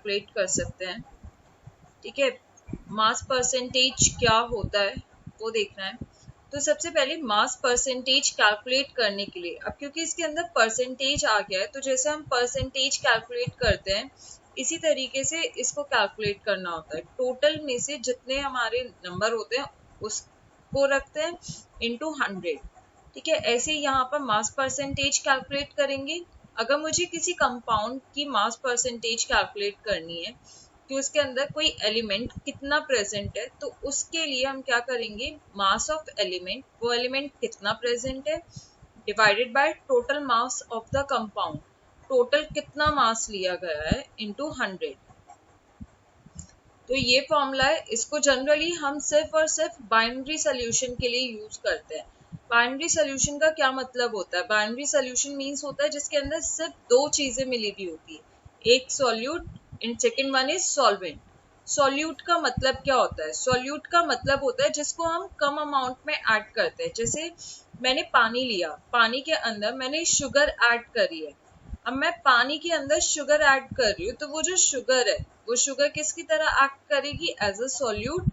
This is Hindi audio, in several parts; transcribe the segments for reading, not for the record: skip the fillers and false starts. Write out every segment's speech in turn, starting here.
कैलकुलेट कर सकते हैं। ठीक है, मास परसेंटेज क्या होता है वो देखना है। तो सबसे पहले मास परसेंटेज कैलकुलेट करने के लिए, अब क्योंकि इसके अंदर परसेंटेज आ गया है तो जैसे हम परसेंटेज कैलकुलेट करते हैं इसी तरीके से इसको कैलकुलेट करना होता है। टोटल में से जितने हमारे नंबर होते हैं उसको रखते हैं इनटू 100। ठीक है, ऐसे यहाँ पर मास परसेंटेज कैलकुलेट करेंगे। अगर मुझे किसी कंपाउंड की मास परसेंटेज कैलकुलेट करनी है कि उसके अंदर कोई एलिमेंट कितना प्रेजेंट है, तो उसके लिए हम क्या करेंगे, मास ऑफ एलिमेंट, वो एलिमेंट कितना प्रेजेंट है divided by total mass of the compound, total कितना मास लिया गया है इनटू 100। तो ये फॉर्मूला है, इसको जनरली हम सिर्फ और सिर्फ बाइनरी सोल्यूशन के लिए यूज करते हैं। बाइनरी सोल्यूशन का क्या मतलब होता है, बाइनरी सोल्यूशन मीन्स होता है जिसके अंदर सिर्फ दो चीजें मिली हुई होती है, एक solute and second one is solvent. Solute का मतलब क्या होता है, सॉल्यूट का मतलब होता है जिसको हम कम अमाउंट में ऐड करते हैं। जैसे मैंने पानी लिया, पानी के अंदर मैंने शुगर ऐड करी है, अब मैं पानी के अंदर शुगर ऐड कर रही हूँ तो वो जो शुगर है वो शुगर किसकी तरह एक्ट करेगी, एज अ सॉल्यूट।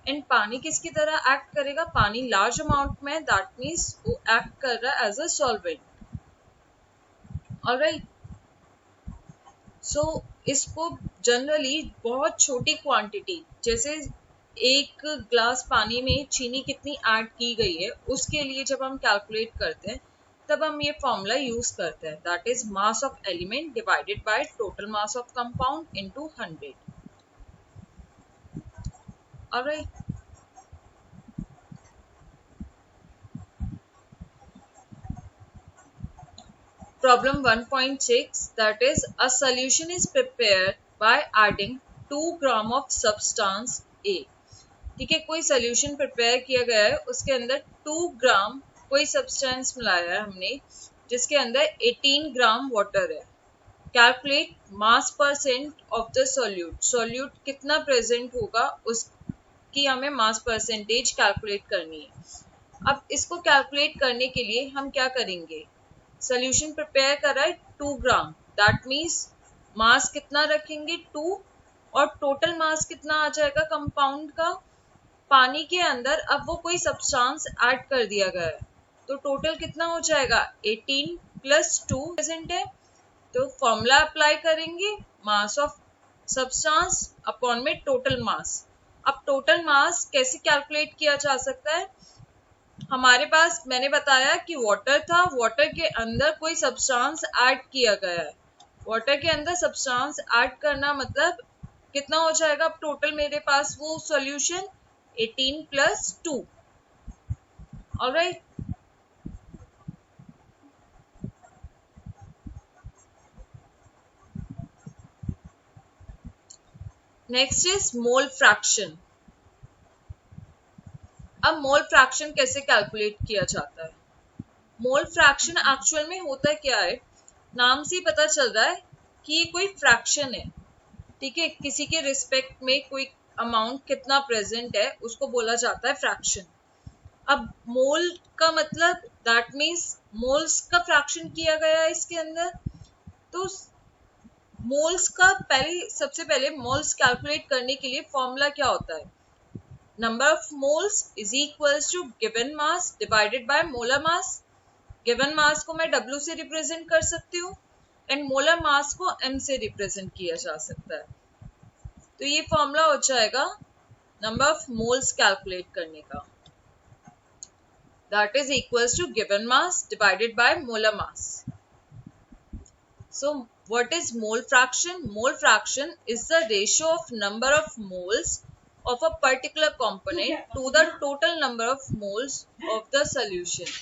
एंड पानी किसकी तरह एक्ट करेगा, पानी लार्ज अमाउंट में, दैट मीन्स वो एक्ट कर रहा है एज अ सॉल्वेंट। ऑलराइट, सो इसको जनरली बहुत छोटी क्वांटिटी, जैसे एक ग्लास पानी में चीनी कितनी ऐड की गई है उसके लिए जब हम कैलकुलेट करते हैं तब हम ये फॉर्मूला यूज करते हैं, that is mass of element divided by total mass of compound into 100। Alright, problem 1.6, that is a solution is prepared by adding 2 gram of substance A। ठीक है, कोई सोल्यूशन प्रिपेयर किया गया है उसके अंदर 2 ग्राम कोई सब्सटेंस मिलाया है हमने जिसके अंदर 18 ग्राम वाटर है। Calculate mass percent of the solute, solute कितना प्रेजेंट होगा उसकी हमें मास परसेंटेज कैलकुलेट करनी है। अब इसको कैलकुलेट करने के लिए हम क्या करेंगे, सोल्यूशन प्रिपेयर करा है 2 ग्राम, दैट मीन्स मास कितना रखेंगे 2, और टोटल मास कितना आ जाएगा कंपाउंड का, पानी के अंदर अब वो कोई सब्सटेंस ऐड कर दिया गया है तो टोटल कितना हो जाएगा 18 प्लस 2 प्रेजेंट है। तो फॉर्मूला अप्लाई करेंगे, मास ऑफ सब्सटेंस अपॉन में टोटल मास। अब टोटल मास कैसे कैलकुलेट किया जा सकता है, हमारे पास मैंने बताया कि वाटर था, वाटर के अंदर कोई सब्सटेंस ऐड किया गया है, वाटर के अंदर सब्सटेंस ऐड करना मतलब कितना हो जाएगा, अब टोटल मेरे पास वो solution 18 plus 2। Alright, next is mole fraction. अब मोल फ्रैक्शन कैसे कैलकुलेट किया जाता है, मोल फ्रैक्शन एक्चुअल में होता क्या है, नाम से ही पता चल रहा है कि ये कोई फ्रैक्शन है। ठीक है, किसी के रिस्पेक्ट में कोई अमाउंट कितना प्रेजेंट है उसको बोला जाता है फ्रैक्शन। अब मोल का मतलब दैट मीन्स मोल्स का फ्रैक्शन किया गया है इसके अंदर। तो मोल्स का सबसे पहले मोल्स कैलकुलेट करने के लिए फॉर्मूला क्या होता है, number of moles is equals to given mass divided by molar mass. Given mass को मैं W से रिप्रेजेंट कर सकती हूँ एंड मोलर मास को M से रिप्रेजेंट किया जा सकता है। तो ये फॉर्मूला हो जाएगा नंबर ऑफ मोल्स कैलकुलेट करने का, that is equals to given mass divided by molar mass. So what is mole fraction? Mole fraction is the ratio of number of moles of a particular component to the total number of moles of the solution.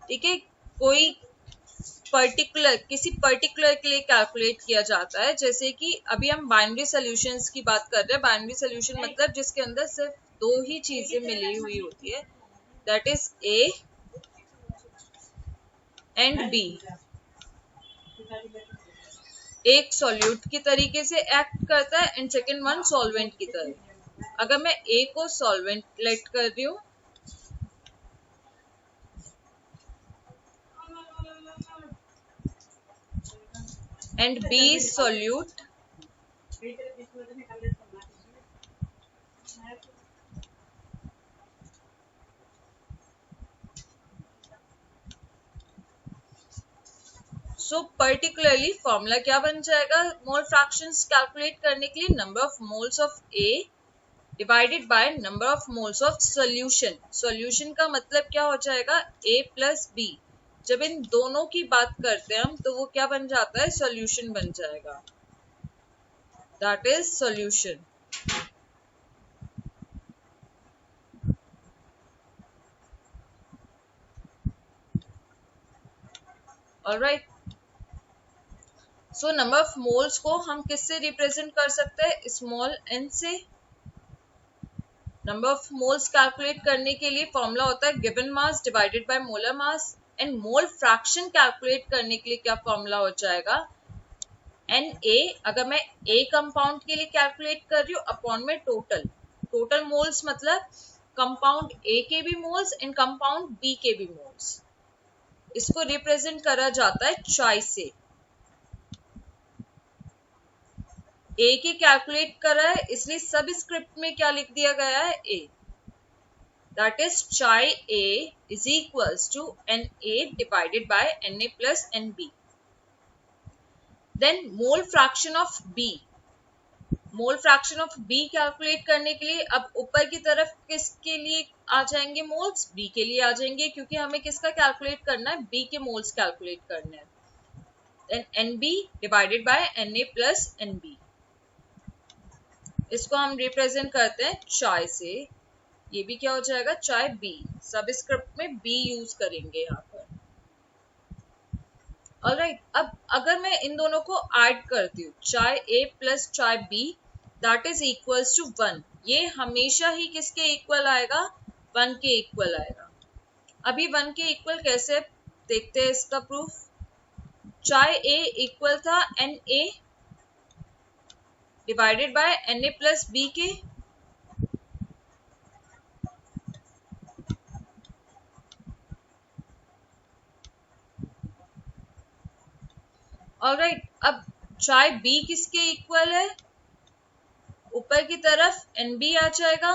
ठीक है, कोई किसी पर्टिकुलर के लिए कैलकुलेट किया जाता है, जैसे कि अभी हम बाइनरी सॉल्यूशंस की बात कर रहे हैं। बाइनरी सॉल्यूशन मतलब जिसके अंदर सिर्फ दो ही चीजें मिली हुई होती है, that is A and B। एक सॉल्यूट की तरीके से एक्ट करता है एंड सेकेंड वन सॉल्वेंट की तरह। अगर मैं A को सॉल्वेंट लेट कर रही हूँ, and B is solute. So particularly formula क्या बन जाएगा मोल फ्रैक्शंस कैलकुलेट करने के लिए? Number of moles of A divided by number of moles of solution. Solution का मतलब क्या हो जाएगा? ए प्लस बी. जब इन दोनों की बात करते हैं हम तो वो क्या बन जाता है? सॉल्यूशन बन जाएगा. That is solution. Alright. So number of moles को हम किससे रिप्रेजेंट कर सकते हैं? स्मॉल एन से. नंबर ऑफ मोल्स कैलकुलेट करने के लिए फॉर्मूला होता है given mass divided by molar mass. And mole fraction calculate करने के लिए क्या फॉर्मूला हो जाएगा? N A. अगर मैं ए कंपाउंड के लिए कैलकुलेट कर रही हूँ अपॉन में टोटल. टोटल मोल्स मतलब कंपाउंड ए के भी मोल्स एंड कंपाउंड बी के भी मोल्स. इसको रिप्रेजेंट करा जाता है चाय से. ए के कैलकुलेट करा है इसलिए सब स्क्रिप्ट में क्या लिख दिया गया है? ए. That is chi A is equals to N A divided by N A plus N B. Then mole fraction of B. Mole fraction of B calculate करने के लिए अब ऊपर की तरफ किसके लिए आ जाएंगे मोल्स? बी के लिए आ जाएंगे क्योंकि हमें किसका कैलकुलेट करना है? बी के मोल्स कैलकुलेट करना है. Then N B divided by N A plus N B. इसको हम रिप्रेजेंट करते हैं चाय से. ये भी क्या हो जाएगा? चाय बी. सब स्क्रिप्ट में बी यूज करेंगे यहाँ पर. ऑलराइट. अब अगर मैं इन दोनों को ऐड करती हूँ चाय ए प्लस चाय B that is equals to 1. ये हमेशा ही किसके इक्वल आएगा? 1 के इक्वल आएगा. अभी 1 के इक्वल कैसे देखते हैं इसका प्रूफ. चाय ए इक्वल था N A divided by N A plus B के. ऑलराइट. अब चाय बी किसके इक्वल है? ऊपर की तरफ एन बी आ जाएगा.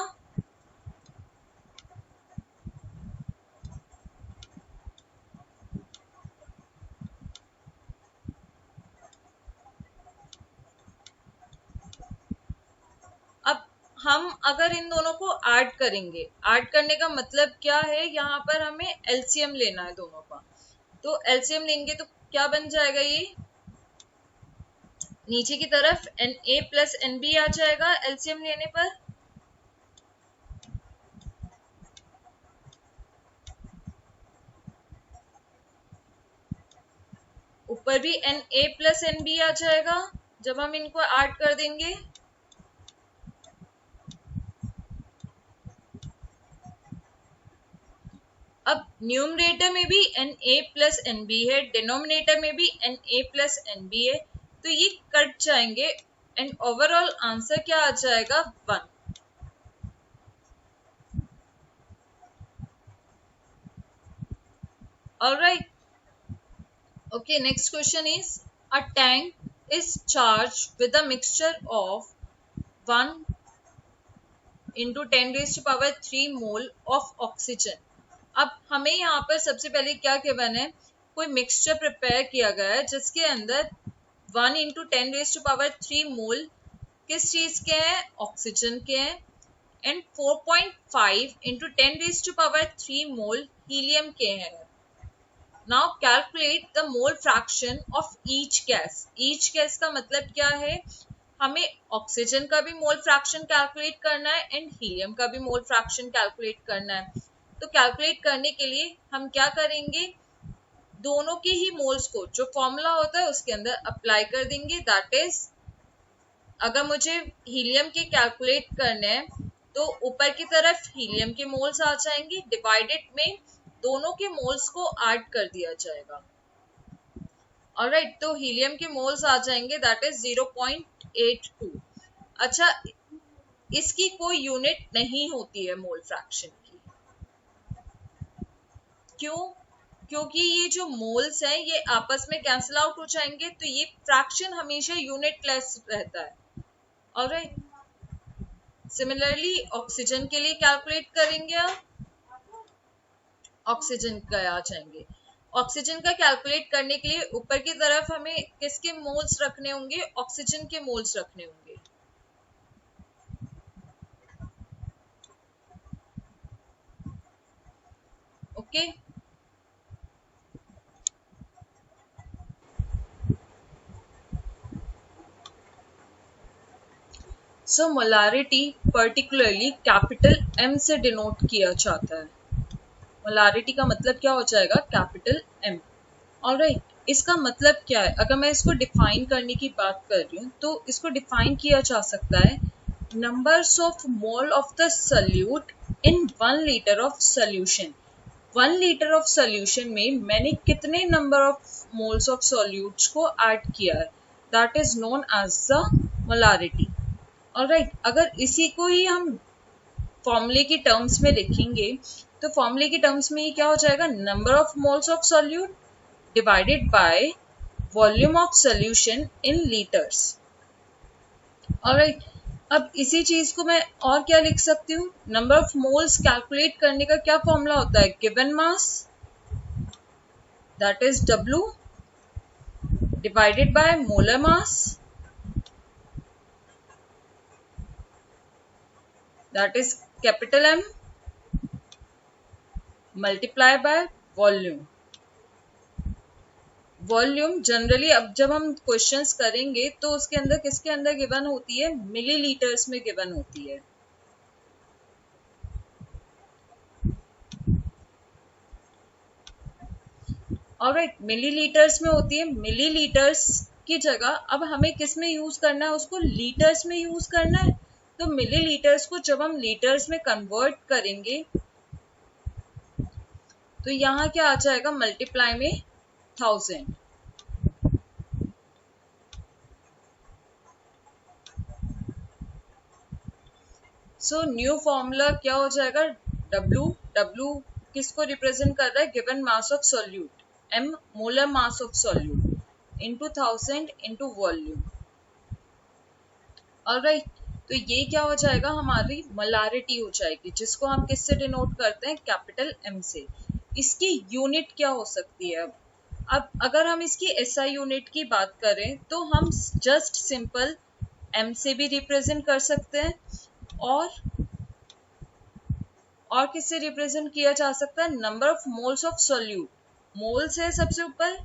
अब हम अगर इन दोनों को ऐड करेंगे, ऐड करने का मतलब क्या है? यहाँ पर हमें एलसीएम लेना है दोनों का. तो एलसीएम लेंगे तो क्या बन जाएगा? ये नीचे की तरफ N A plus N B आ जाएगा एलसीएम लेने पर. ऊपर भी N A plus N B आ जाएगा जब हम इनको ऐड कर देंगे. अब न्यूमरेटर में भी N A plus N B है, डिनोमिनेटर में भी N A plus N B है, तो ये कट जाएंगे एंड ओवरऑल आंसर क्या आ जाएगा? 1. Alright. Okay, next question is a tank is charged with a mixture of 1 into 10 raised to power 3 mole of oxygen. अब हमें यहाँ पर सबसे पहले क्या गिवन है? कोई मिक्सचर प्रिपेयर किया गया है जिसके अंदर 1 into 10 raised to power 3 मोल किस चीज के हैं? ऑक्सीजन के हैं. And 4.5 into 10 raised to power 3 mole helium के हैं. Now calculate the mole fraction of each gas. Each gas का मतलब क्या है? हमें ऑक्सीजन का भी मोल फ्रैक्शन कैलकुलेट करना है एंड हीलियम का भी मोल फ्रैक्शन कैलकुलेट करना है. तो कैलकुलेट करने के लिए हम क्या करेंगे? दोनों के ही मोल्स को जो फॉर्मूला होता है उसके अंदर अप्लाई कर देंगे. दैट इज अगर मुझे हीलियम के कैलकुलेट करने हैं तो ऊपर की तरफ हीलियम के मोल्स आ जाएंगे, डिवाइडेड में दोनों के मोल्स को ऐड कर दिया जाएगा. ऑलराइट. तो हीलियम के मोल्स आ जाएंगे दैट इज 0.82. अच्छा, इसकी कोई यूनिट नहीं होती है मोल फ्रैक्शन की. क्यों? क्योंकि ये जो मोल्स हैं ये आपस में कैंसिल आउट हो जाएंगे, तो ये फ्रैक्शन हमेशा यूनिट लेस रहता है। ऑलराइट, सिमिलरली ऑक्सीजन के लिए कैलकुलेट करेंगे आप, ऑक्सीजन का आ जाएंगे। ऑक्सीजन का कैलकुलेट करने के लिए ऊपर की तरफ हमें किसके मोल्स रखने होंगे, ऑक्सीजन के मोल्स रखने होंगे। ओके, सो मोलारिटी पर्टिकुलरली कैपिटल एम से डिनोट किया जाता है। मोलारिटी का मतलब क्या हो जाएगा, कैपिटल एम। ऑलराइट, इसका मतलब क्या है, अगर मैं इसको डिफाइन करने की बात कर रही हूँ तो इसको डिफाइन किया जा सकता है numbers of mole of the solute in 1 litre of solution. 1 litre of solution में मैंने कितने number of moles of solutes को ऐड किया है, that is known as the molarity. Alright, अगर इसी को ही हम फॉर्मूले की टर्म्स में लिखेंगे तो फॉर्मूले की टर्म्स में ये क्या हो जाएगा, number of moles of solute divided by volume of solution in litres. Alright, अब इसी चीज को मैं और क्या लिख सकती हूँ, नंबर ऑफ मोल्स कैलकुलेट करने का क्या फॉर्मूला होता है, given mass that is W divided by molar mass that is capital M multiply by volume. Volume generally अब जब हम क्वेश्चंस करेंगे तो उसके अंदर किसके अंदर गिवन होती है, मिलीलीटर्स में गिवन होती है। ऑलराइट, मिलीलीटर्स में होती है। मिलीलीटर्स की जगह अब हमें किस में यूज करना है, उसको लीटर्स में यूज करना है। तो मिलीलीटर्स को जब हम लीटर्स में कन्वर्ट करेंगे तो यहाँ क्या आ जाएगा, मल्टीप्लाई में 1000। सो न्यू फॉर्मूला क्या हो जाएगा, W किसको रिप्रेजेंट कर रहा है, given mass of solute, M molar mass of solute into 1000 into volume. Alright, तो ये क्या हो जाएगा, हमारी मोलारिटी हो जाएगी, जिसको हम किससे डिनोट करते हैं, कैपिटल M से। इसकी यूनिट क्या हो सकती है, अब अगर हम इसकी SI यूनिट की बात करें तो हम जस्ट सिंपल M से भी रिप्रेजेंट कर सकते हैं, और किससे रिप्रेजेंट किया जा सकता है, number of moles of solute. Moles है सबसे ऊपर,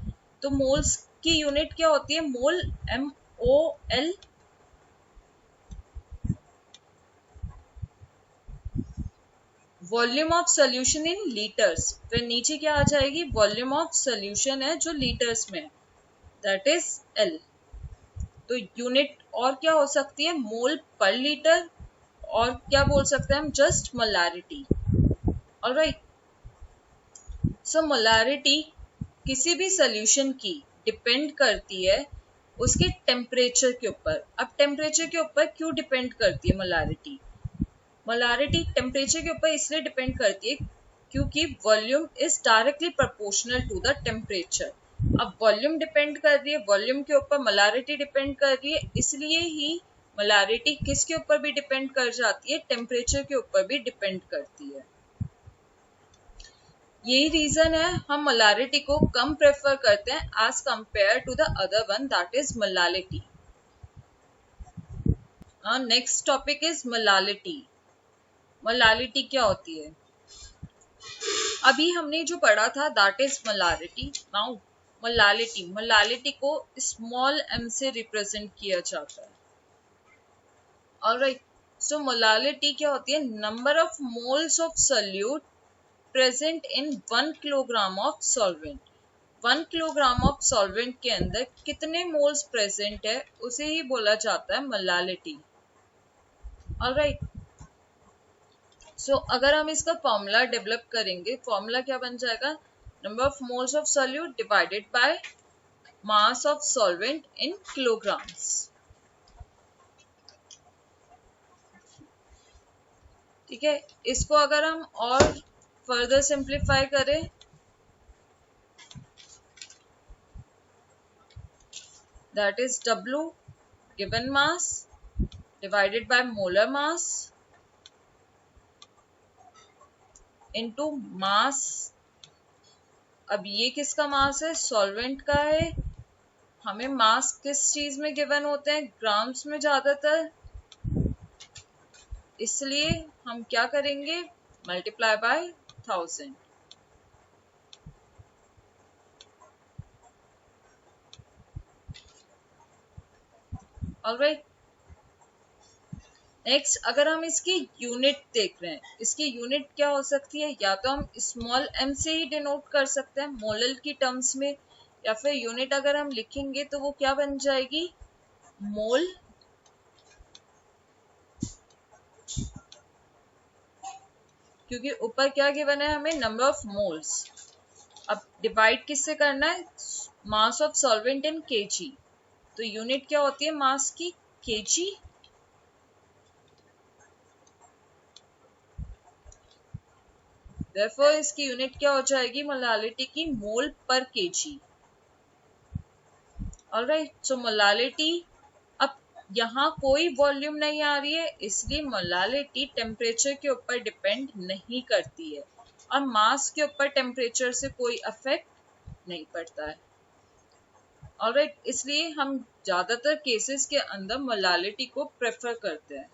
तो मोल्स की यूनिट क्या होती है, मोल, MOL। Volume of solution in litres, फिर नीचे क्या आ जाएगी, वॉल्यूम ऑफ सोल्यूशन है जो लीटर्स में, दैट इज L। तो यूनिट और क्या हो सकती है, मोल पर लीटर, और क्या बोल सकते हैं हम, just molarity. Alright, so molarity किसी भी सोल्यूशन की डिपेंड करती है उसके टेम्परेचर के ऊपर। अब टेम्परेचर के ऊपर क्यों डिपेंड करती है मोलारिटी, मोलारिटी टेम्परेचर के ऊपर इसलिए डिपेंड करती है क्योंकि volume is directly proportional to the temperature. अब वॉल्यूम डिपेंड कर रही है, वॉल्यूम के ऊपर मोलारिटी डिपेंड कर रही है, इसलिए ही मोलारिटी किसके ऊपर भी डिपेंड कर जाती है, टेम्परेचर के ऊपर भी डिपेंड करती है। यही रीजन है हम मोलारिटी को कम प्रेफर करते हैं as compare to the other one, that is molality. Next topic is molality. Molality क्या होती है, अभी हमने जो पढ़ा था that is molarity. Now molality, molality को स्मॉल m से रिप्रेजेंट किया जाता है। ऑलराइट, सो मोलालिटी क्या होती है, number of moles of solute present in 1 kilogram of solvent. 1 kilogram of solvent के अंदर कितने मोल्स प्रेजेंट है उसे ही बोला जाता है मोलालिटी। ऑलराइट, सो अगर हम इसका फॉर्मूला डेवलप करेंगे, फॉर्मूला क्या बन जाएगा, number of moles of solute divided by mass of solvent in kilograms. ठीक है, इसको अगर हम और फर्दर सिंप्लीफाई करें that is W given mass divided by molar mass into mass। अब ये किसका मास है? सॉल्वेंट का है। हमें मास किस चीज में गिवन होते हैं? ग्राम्स में ज्यादातर, इसलिए हम क्या करेंगे? Multiply by 1000। ऑलराइट, नेक्स्ट अगर हम इसकी यूनिट देख रहे हैं, इसकी यूनिट क्या हो सकती है? या तो हम स्मॉल m से ही डिनोट कर सकते हैं मोलल की टर्म्स में, या फिर यूनिट अगर हम लिखेंगे तो वो क्या बन जाएगी? मोल क्योंकि ऊपर क्या गिवन है हमें? Number of moles. अब डिवाइड किससे करना है? Mass of solvent in KG. तो यूनिट क्या होती है मास की? केजी। Therefore, इसकी यूनिट क्या हो जाएगी मोलालिटी की? मोल पर केजी। ऑलराइट, सो मोलालिटी, अब यहाँ कोई वॉल्यूम नहीं आ रही है, इसलिए मोलालिटी टेम्परेचर के ऊपर डिपेंड नहीं करती है और मास के ऊपर टेम्परेचर से कोई अफेक्ट नहीं पड़ता है। ऑलराइट, इसलिए हम ज्यादातर केसेस के अंदर मोलालिटी को प्रेफर करते हैं।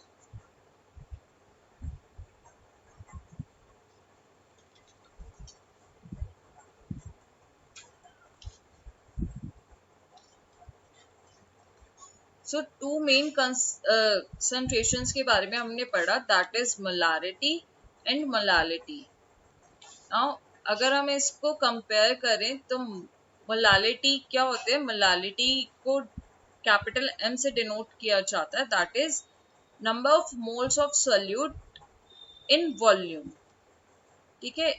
सो टू मेन कंसंट्रेशंस के बारे में हमने पढ़ा, that is molarity and molality. Now अगर हम इसको कंपेयर करें तो मोलालिटी क्या होते हैं? मोलालिटी को कैपिटल M से डिनोट किया जाता है, that is number of moles of solute in volume. ठीक है,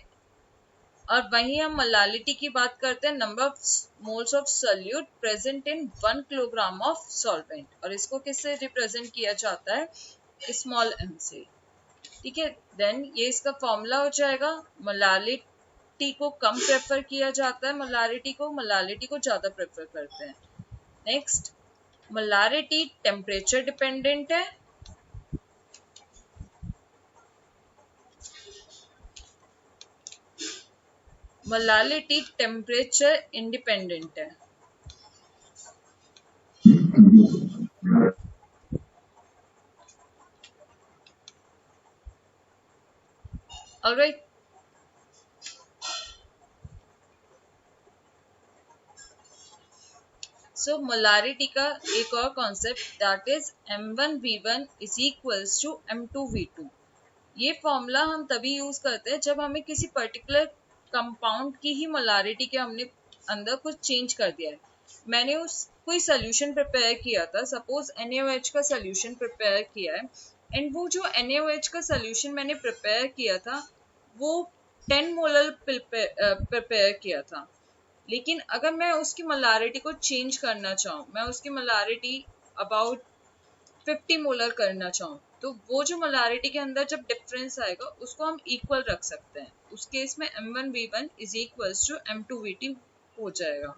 और वहीं हम मोलालिटी की बात करते हैं, number of moles of solute present in 1 kilogram of solvent, और इसको किससे रिप्रेजेंट किया जाता है? स्मॉल m से। ठीक है, देन ये इसका फॉर्मूला हो जाएगा। मोलालिटी को कम प्रेफर किया जाता है, मोलालिटी को ज्यादा प्रेफर करते हैं। नेक्स्ट, मोलारिटी टेम्परेचर डिपेंडेंट है, मोलालिटी टेम्परेचर इंडिपेंडेंट है। ऑलराइट, सो मोलारिटी का एक और concept, that is M1V1 is equals to M2V2। ये फॉर्मूला हम तभी यूज करते हैं जब हमें किसी पर्टिकुलर कंपाउंड की ही मोलारिटी के हमने अंदर कुछ चेंज कर दिया है। मैंने उस कोई सोल्यूशन प्रिपेयर किया था, सपोज NaOH का सोल्यूशन प्रिपेयर किया है, एंड वो जो NaOH का सोल्यूशन मैंने प्रिपेयर किया था वो 10 मोलर प्रिपेयर किया था, लेकिन अगर मैं उसकी मोलारिटी को चेंज करना चाहूँ, मैं उसकी मोलारिटी अबाउट 50 मोलर करना चाहूँ, तो वो जो मोलारिटी के अंदर जब डिफरेंस आएगा उसको हम इक्वल रख सकते हैं। उस केस में M1V1 is equals to M2V2 हो जाएगा।